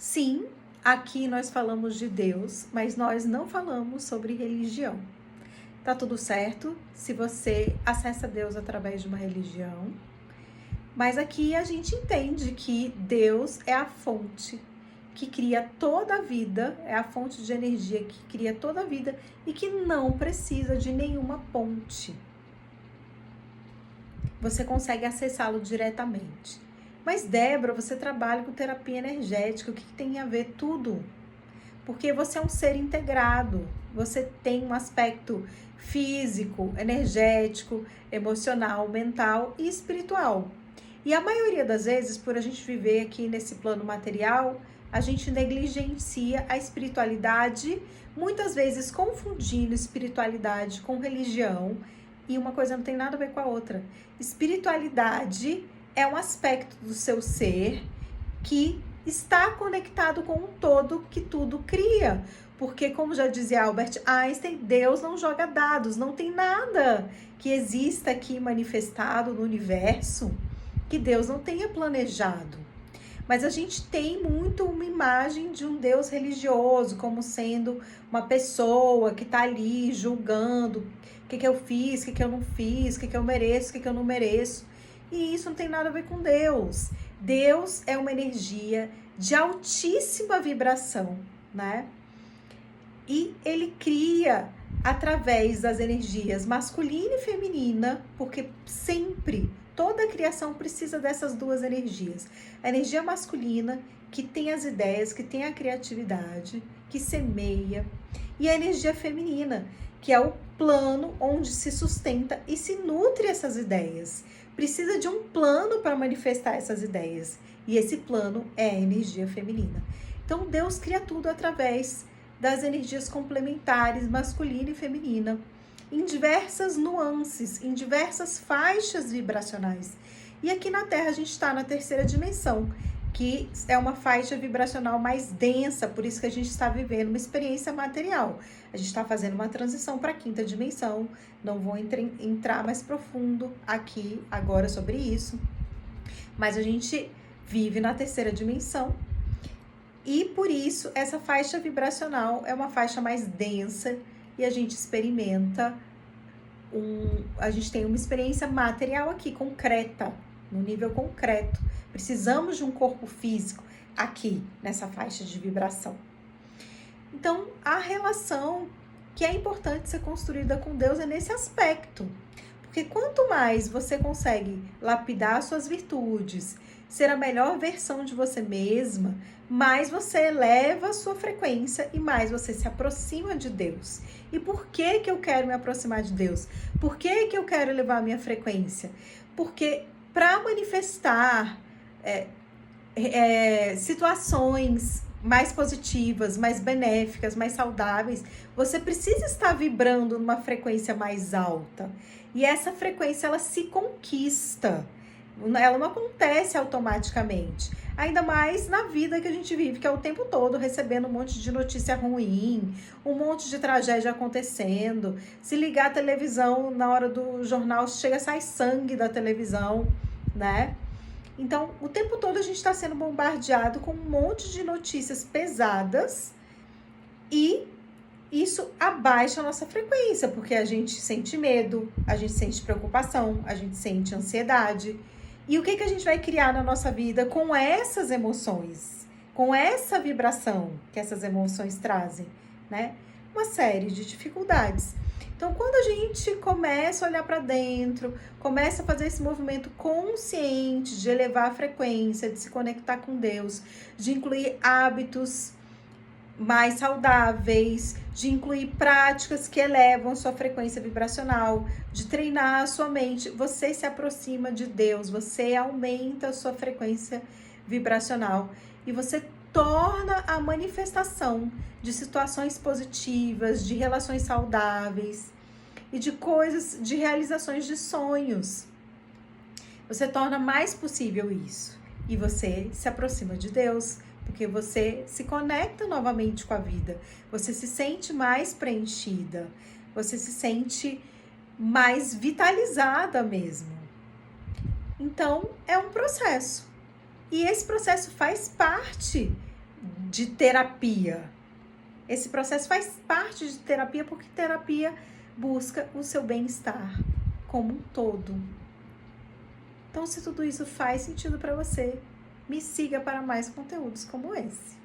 Sim, aqui nós falamos de Deus, mas nós não falamos sobre religião. Tá tudo certo se você acessa Deus através de uma religião, mas aqui a gente entende que Deus é a fonte que cria toda a vida, é a fonte de energia que cria toda a vida e que não precisa de nenhuma ponte. Você consegue acessá-lo diretamente. Mas, Débora, você trabalha com terapia energética, o que tem a ver tudo? Porque você é um ser integrado, você tem um aspecto físico, energético, emocional, mental e espiritual. E a maioria das vezes, por a gente viver aqui nesse plano material, a gente negligencia a espiritualidade, muitas vezes confundindo espiritualidade com religião, e uma coisa não tem nada a ver com a outra. Espiritualidade é um aspecto do seu ser que está conectado com um todo que tudo cria. Porque, como já dizia Albert Einstein, Deus não joga dados, não tem nada que exista aqui manifestado no universo que Deus não tenha planejado. Mas a gente tem muito uma imagem de um Deus religioso, como sendo uma pessoa que está ali julgando o que eu fiz, o que eu não fiz, o que eu mereço, o que eu não mereço. E isso não tem nada a ver com Deus. Deus é uma energia de altíssima vibração, né? E ele cria através das energias masculina e feminina, porque sempre, toda a criação precisa dessas duas energias. A energia masculina, que tem as ideias, que tem a criatividade, que semeia, e a energia feminina, que é o plano onde se sustenta e se nutre essas ideias. Precisa de um plano para manifestar essas ideias. E esse plano é a energia feminina. Então, Deus cria tudo através das energias complementares, masculina e feminina, em diversas nuances, em diversas faixas vibracionais. E aqui na Terra a gente está na terceira dimensão, que é uma faixa vibracional mais densa, por isso que a gente está vivendo uma experiência material. A gente está fazendo uma transição para a quinta dimensão, não vou entrar mais profundo aqui agora sobre isso, mas a gente vive na terceira dimensão e por isso essa faixa vibracional é uma faixa mais densa e a gente experimenta, a gente tem uma experiência material aqui, concreta, no nível concreto. Precisamos de um corpo físico aqui, nessa faixa de vibração. Então, a relação que é importante ser construída com Deus é nesse aspecto. Porque quanto mais você consegue lapidar suas virtudes, ser a melhor versão de você mesma, mais você eleva a sua frequência e mais você se aproxima de Deus. E por que eu quero me aproximar de Deus? Por que eu quero elevar a minha frequência? Porque para manifestar situações mais positivas, mais benéficas, mais saudáveis, você precisa estar vibrando numa frequência mais alta. E essa frequência, ela se conquista. Ela não acontece automaticamente. Ainda mais na vida que a gente vive, que é o tempo todo recebendo um monte de notícia ruim, um monte de tragédia acontecendo. Se ligar a televisão na hora do jornal, sai sangue da televisão, né? Então, o tempo todo a gente está sendo bombardeado com um monte de notícias pesadas e isso abaixa a nossa frequência, porque a gente sente medo, a gente sente preocupação, a gente sente ansiedade. E o que a gente vai criar na nossa vida com essas emoções, com essa vibração que essas emoções trazem, né? Uma série de dificuldades. Então, quando a gente começa a olhar para dentro, começa a fazer esse movimento consciente de elevar a frequência, de se conectar com Deus, de incluir hábitos mais saudáveis, de incluir práticas que elevam sua frequência vibracional, de treinar a sua mente, você se aproxima de Deus, você aumenta a sua frequência vibracional e você torna a manifestação de situações positivas, de relações saudáveis e de coisas, de realizações de sonhos. Você torna mais possível isso e você se aproxima de Deus, porque você se conecta novamente com a vida, você se sente mais preenchida, você se sente mais vitalizada mesmo. Então, é um processo. E esse processo faz parte de terapia. Esse processo faz parte de terapia porque terapia busca o seu bem-estar como um todo. Então, se tudo isso faz sentido para você, me siga para mais conteúdos como esse.